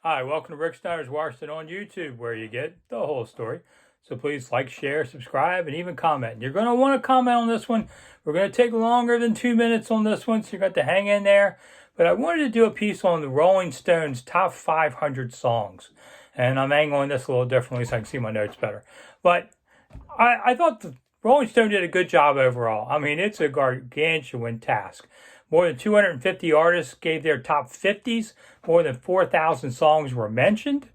Hi, welcome to Rick Snider's Washington on YouTube, where you get the whole story. So please like, share, subscribe, and even comment. You're going to want to comment on this one. We're going to take longer than 2 minutes on this one, so you're going to have to hang in there. But I wanted to do a piece on the Rolling Stones' top 500 songs. And I'm angling this a little differently so I can see my notes better. But I thought the Rolling Stone did a good job overall. I mean, it's a gargantuan task. More than 250 artists gave their top 50s. More than 4,000 songs were mentioned.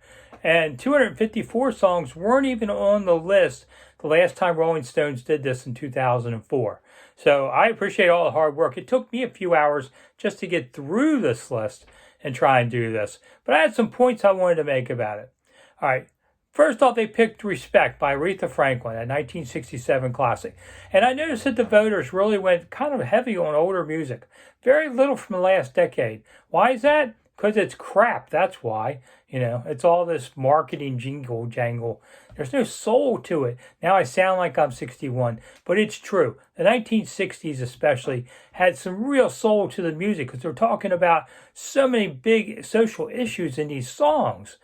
And 254 songs weren't even on the list the last time Rolling Stones did this in 2004. So I appreciate all the hard work. It took me a few hours just to get through this list and try and do this. But I had some points I wanted to make about it. All right. First off, they picked Respect by Aretha Franklin, a 1967 classic. And I noticed that the voters really went kind of heavy on older music. Very little from the last decade. Why is that? Because it's crap, that's why. It's all this marketing jingle jangle. There's no soul to it. Now I sound like I'm 61, but it's true. The 1960s especially had some real soul to the music because they're talking about so many big social issues in these songs,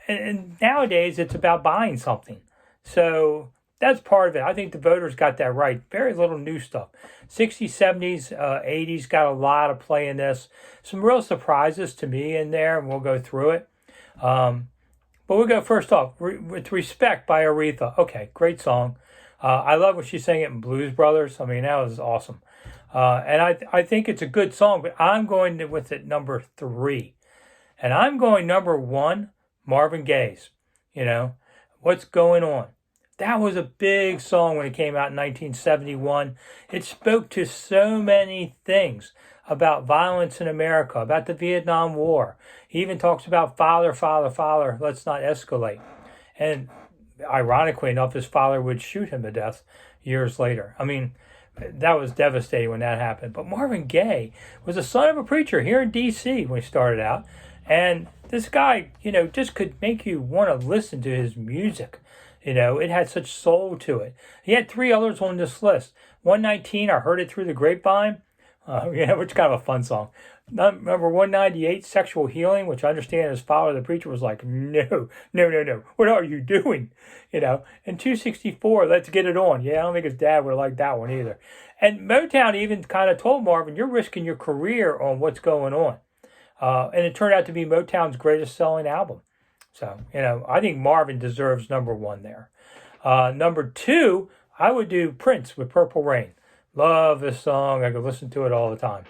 And nowadays, it's about buying something. So that's part of it. I think the voters got that right. Very little new stuff. 60s, 70s, 80s got a lot of play in this. Some real surprises to me in there, and we'll go through it. But we'll go first off with Respect by Aretha. Okay, great song. I love when she sang it in Blues Brothers. I mean, that was awesome. And I think it's a good song, but I'm going with it number 3. And I'm going number 1. Marvin Gaye's, What's Going On? That was a big song when it came out in 1971. It spoke to so many things about violence in America, about the Vietnam War. He even talks about father, let's not escalate. And ironically enough, his father would shoot him to death years later. I mean, that was devastating when that happened. But Marvin Gaye was the son of a preacher here in D.C. when he started out. And this guy, just could make you want to listen to his music. It had such soul to it. He had 3 others on this list. 119, I Heard It Through the Grapevine, which is kind of a fun song. Number 198, Sexual Healing, which I understand his father, the preacher, was like, no, what are you doing? And 264, Let's Get It On. Yeah, I don't think his dad would have liked that one either. And Motown even kind of told Marvin, you're risking your career on What's Going On. And it turned out to be Motown's greatest selling album. So, I think Marvin deserves number 1 there. Number 2, I would do Prince with Purple Rain. Love this song. I could listen to it all the time.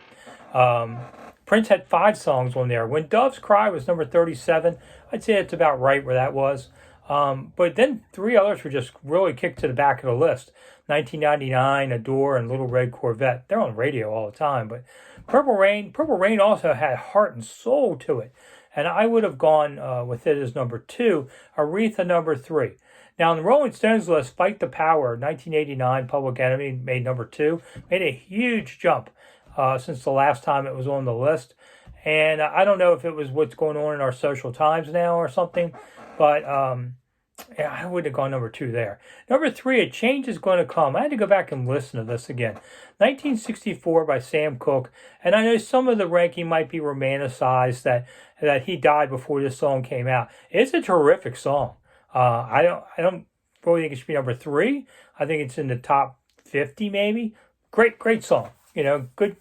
Prince had 5 songs on there. When Doves Cry was number 37, I'd say it's about right where that was. But then 3 others were just really kicked to the back of the list. 1999, Adore, and Little Red Corvette. They're on the radio all the time, but Purple Rain also had heart and soul to it. And I would have gone with it as number 2, Aretha number 3. Now, on the Rolling Stones list, Fight the Power, 1989, Public Enemy, made number 2. Made a huge jump since the last time it was on the list. And I don't know if it was what's going on in our social times now or something, but yeah, I wouldn't have gone number 2 there. Number 3, A Change Is Going to Come. I had to go back and listen to this again. 1964 by Sam Cooke. And I know some of the ranking might be romanticized that he died before this song came out. It's a terrific song. I don't really think it should be number 3. I think it's in the top 50 maybe. Great song. Good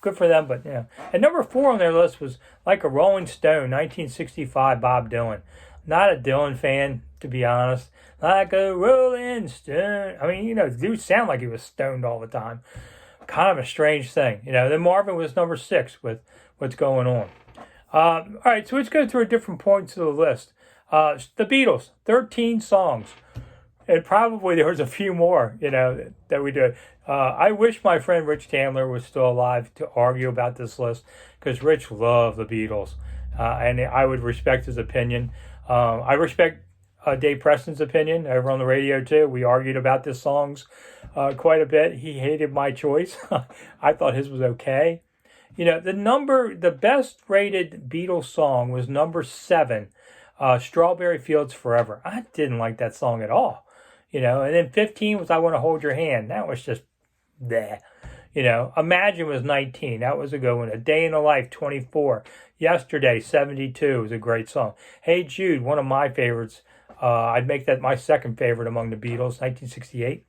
for them. But and number 4 on their list was Like a Rolling Stone, 1965, Bob Dylan. Not a Dylan fan, to be honest. Like a Rolling Stone. I mean, the dude sounded like he was stoned all the time. Kind of a strange thing. Then Marvin was number 6 with What's Going On. All right, so let's go through different points of the list. The Beatles, 13 songs. And probably there was a few more, that we did. I wish my friend Rich Tamler was still alive to argue about this list, because Rich loved the Beatles. And I would respect his opinion. I respect Dave Preston's opinion over on the radio too. We argued about this songs quite a bit. He hated my choice. I thought his was okay. The best rated Beatles song was number 7, Strawberry Fields Forever. I didn't like that song at all. And then 15 was I Want to Hold Your Hand. That was just bleh. Imagine was 19. That was a good one. A Day in the Life, 24. Yesterday, 72 was a great song. Hey Jude, one of my favorites. I'd make that my second favorite among the Beatles, 1968.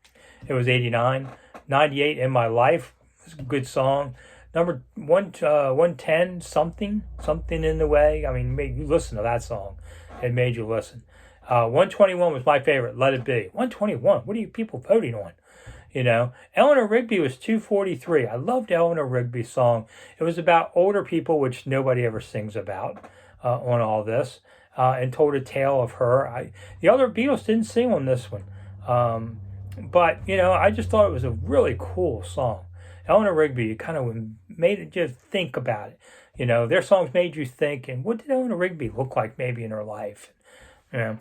It was 89. 98, In My Life. It's a good song. Number 110, Something in the Way. I mean, you listen to that song. It made you listen. 121 was my favorite, Let It Be. 121, what are you people voting on? Eleanor Rigby was 243. I loved Eleanor Rigby's song. It was about older people, which nobody ever sings about on all this, and told a tale of her. The other Beatles didn't sing on this one. But, I just thought it was a really cool song. Eleanor Rigby kind of made it just think about it. Their songs made you think, and what did Eleanor Rigby look like maybe in her life? All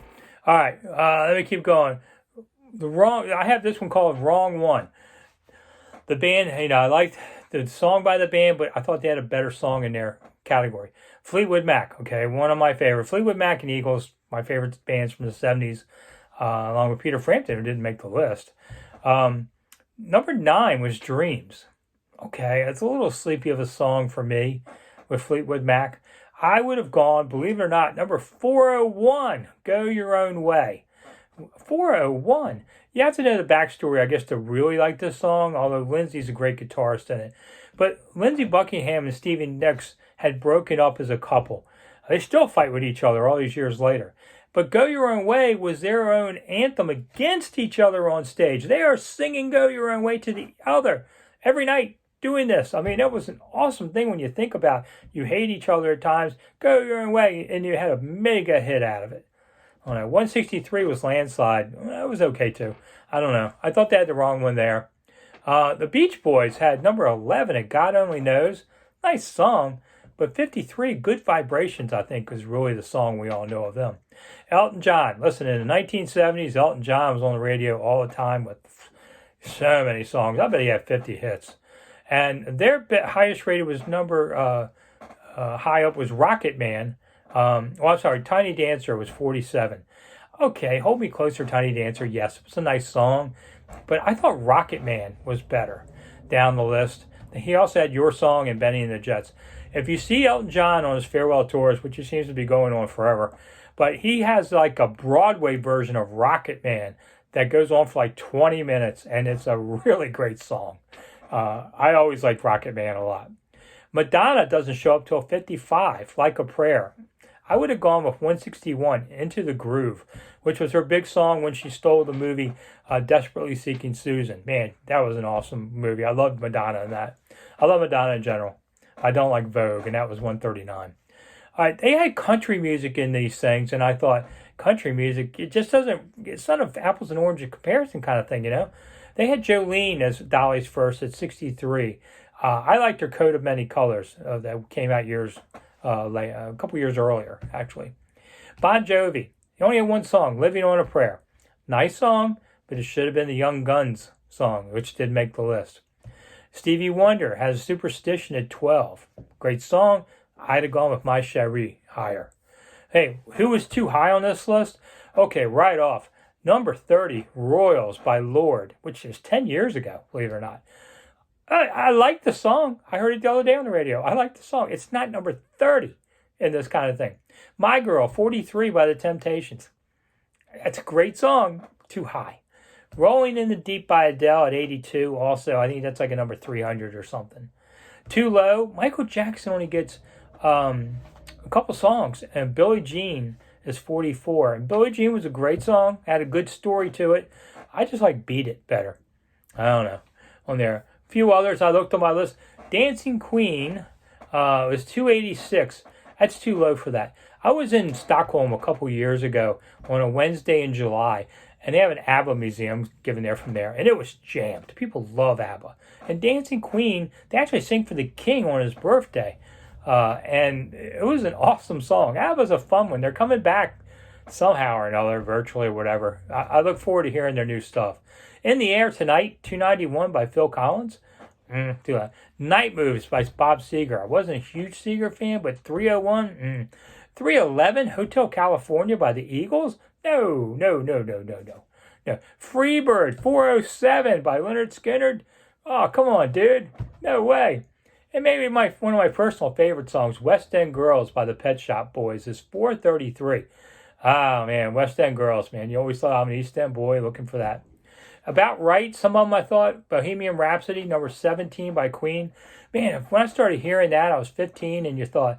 right, let me keep going. I have this one called Wrong One. The band, I liked the song by the band, but I thought they had a better song in their category. Fleetwood Mac, okay, one of my favorite. Fleetwood Mac and Eagles, my favorite bands from the 70s, along with Peter Frampton, who didn't make the list. Number 9 was Dreams. Okay, it's a little sleepy of a song for me with Fleetwood Mac. I would have gone, believe it or not, number 401, Go Your Own Way. 401. You have to know the backstory, I guess, to really like this song, although Lindsay's a great guitarist in it. But Lindsey Buckingham and Stevie Nicks had broken up as a couple. They still fight with each other all these years later. But Go Your Own Way was their own anthem against each other on stage. They are singing Go Your Own Way to the other every night doing this. I mean, that was an awesome thing when you think about it. You hate each other at times, go your own way, and you had a mega hit out of it. 163 was Landslide. That was okay too. I don't know. I thought they had the wrong one there. The Beach Boys had number 11 at God Only Knows. Nice song. But 53, Good Vibrations, I think, is really the song we all know of them. Elton John. Listen, in the 1970s, Elton John was on the radio all the time with so many songs. I bet he had 50 hits. And their highest rated was high up was Rocket Man. Tiny Dancer was 47. Okay, Hold Me Closer, Tiny Dancer, yes, it was a nice song. But I thought Rocket Man was better down the list. He also had Your Song and Benny and the Jets. If you see Elton John on his farewell tours, which he seems to be going on forever, but he has like a Broadway version of Rocket Man that goes on for like 20 minutes, and it's a really great song. I always liked Rocket Man a lot. Madonna doesn't show up till 55, Like a Prayer. I would have gone with 161, Into the Groove, which was her big song when she stole the movie Desperately Seeking Susan. Man, that was an awesome movie. I loved Madonna in that. I love Madonna in general. I don't like Vogue, and that was 139. All right, they had country music in these things, and I thought, country music, it's not an apples and oranges comparison kind of thing, They had Jolene as Dolly's first at 63. I liked her Coat of Many Colors that came out a couple years earlier, actually. Bon Jovi, he only had one song, Living on a Prayer. Nice song, but it should have been the Young Guns song, which did make the list. Stevie Wonder has Superstition at 12. Great song. I'd have gone with My Cherie higher. Hey, who was too high on this list? Okay, right off. Number 30, Royals by Lorde, which is 10 years ago, believe it or not. I like the song. I heard it the other day on the radio. I like the song. It's not number 30 in this kind of thing. My Girl, 43 by The Temptations. That's a great song. Too high. Rolling in the Deep by Adele at 82. Also, I think that's like a number 300 or something. Too low. Michael Jackson only gets a couple songs. And Billie Jean is 44. And Billie Jean was a great song. Had a good story to it. I just like Beat It better. I don't know. On there. A few others I looked on my list. Dancing Queen was 286. That's too low for that. I was in Stockholm a couple years ago on a Wednesday in July, and they have an ABBA museum given there from there, and it was jammed. People love ABBA. And Dancing Queen, they actually sing for the King on his birthday, and it was an awesome song. ABBA's a fun one. They're coming back somehow or another, virtually or whatever. I look forward to hearing their new stuff. In the Air Tonight, 291 by Phil Collins. Night Moves by Bob Seger. I wasn't a huge Seger fan, but 301. 311, Hotel California by the Eagles. No. Freebird, 407 by Leonard Skinner. Oh, come on, dude. No way. And maybe one of my personal favorite songs, West End Girls by the Pet Shop Boys, is 433. Oh, man, West End Girls, man. You always thought I'm an East End boy looking for that. About right, some of them I thought, Bohemian Rhapsody, number 17 by Queen. Man, when I started hearing that, I was 15, and you thought,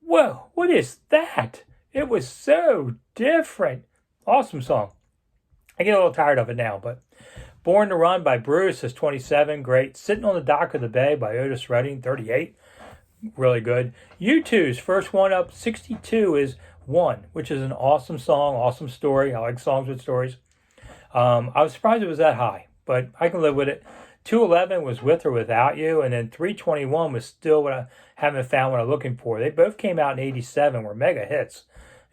whoa, what is that? It was so different. Awesome song. I get a little tired of it now, but Born to Run by Bruce is 27, great. Sitting on the Dock of the Bay by Otis Redding, 38, really good. U2's first one up, 62, is One, which is an awesome song, awesome story. I like songs with stories. I was surprised it was that high, but I can live with it. 211 was With or Without You, and then 321 was still what I haven't found what I'm looking for. They both came out in 87, were mega hits,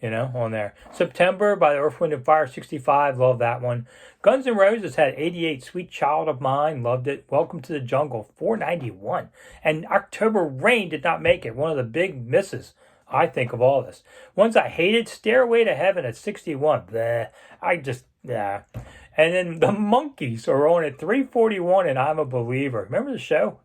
on there. September by the Earth, Wind & Fire, 65, love that one. Guns N' Roses had 88, Sweet Child of Mine, loved it. Welcome to the Jungle, 491. And October Rain did not make it, one of the big misses, I think, of all this. Ones I hated, Stairway to Heaven at 61. Bleh, yeah. And then the Monkees are on at 341, and I'm a Believer. Remember the show?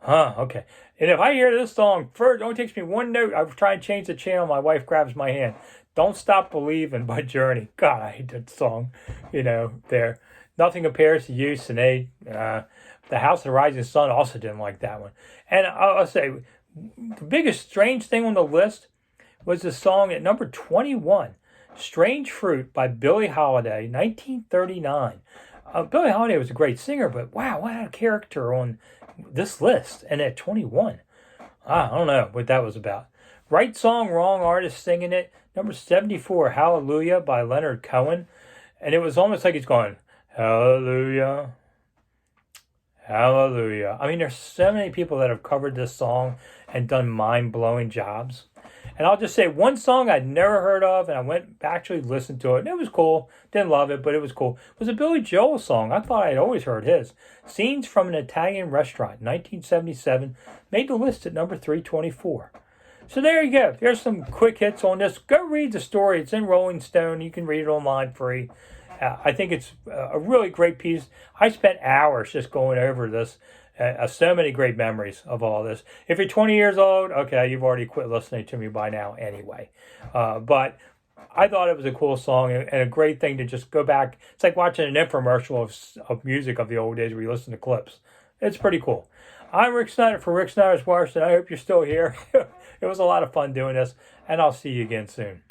Okay. And if I hear this song first, it only takes me one note. I was trying to change the channel. My wife grabs my hand. Don't Stop Believing by Journey. God, I hate that song. There. Nothing Compares to You, Sinead. The House of the Rising Sun also didn't like that one. And I'll say, the biggest strange thing on the list was the song at number 21. Strange Fruit by Billie Holiday, 1939. Billie Holiday was a great singer, but wow, what a character on this list. And at 21, I don't know what that was about. Right song, wrong artist singing it. Number 74, Hallelujah by Leonard Cohen. And it was almost like he's going, Hallelujah, Hallelujah. I mean, there's so many people that have covered this song and done mind-blowing jobs. And I'll just say one song I'd never heard of, and I went actually listened to it, and it was cool. Didn't love it, but it was cool. It was a Billy Joel song. I thought I'd always heard his. Scenes from an Italian Restaurant, 1977, made the list at number 324. So there you go. There's some quick hits on this. Go read the story. It's in Rolling Stone. You can read it online free. I think it's a really great piece. I spent hours just going over this. So many great memories of all this. If you're 20 years old, okay, you've already quit listening to me by now anyway. But I thought it was a cool song and a great thing to just go back. It's like watching an infomercial of music of the old days where you listen to clips. It's pretty cool. I'm Rick Snider for Rick Snider's Washington. I hope you're still here. It was a lot of fun doing this, and I'll see you again soon.